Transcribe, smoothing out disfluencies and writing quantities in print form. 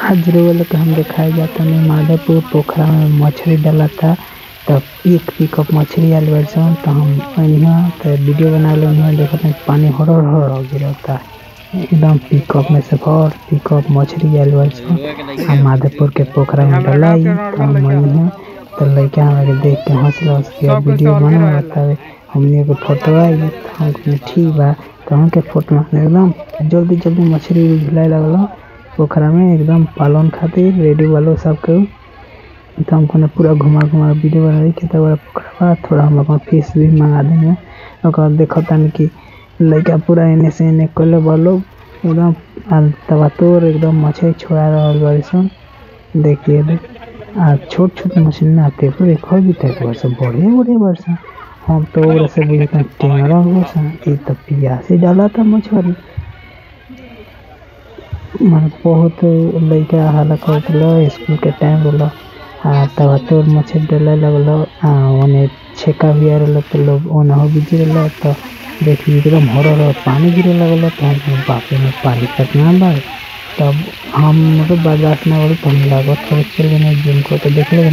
आज रोल के हम दिखाए जाता नहीं माधोपुर पोखरा में मछली डाला था। तब एक पिकअप मछली आल वर्षन तो हम तो वीडियो बना लो देखते पानी हर गिरता है एकदम पिकअप में से भर पिकअप मछली आल वर्षन हम माधोपुर के पोखरा में डलाई तो हम तो लड़का हमारे देख के हंस के वीडियो बना बतावे हमने को फोटो आई तो हम ठीक बा तो हमके फोटो एकदम जल्दी मछली झुलाए लगल पोखरा में एकदम पालन खातिर रेडी वालों सबके तो हमको पूरा घुमा वीडियो बना के पोखरा थोड़ा हम अपन फीस भी मंगा देंगे देखता कि लड़का पूरा एने से एने कल वालों एकदम तबातोर एकदम मछली छोड़ा रहा सन देखिए छोट मछली ना आते देखो भी तक वर्ष बड़े वर्ष हम तो से बुझे टेंगरा वर्ष तो पियासी डाला था मछली मन बहुत लड़का हाला कर स्कूल के टाइम रोल तब तोर मछली डाले लगल ओने छेका भी आ रहा तो लोग ओना बिजी रहा तो देखिए एकदम हर पानी गिरे लगल तो हम बापे में पानी कितना बार तब हम बर्दाश्त ना हो तो हम लागत चल गए जिनको तो देख ले।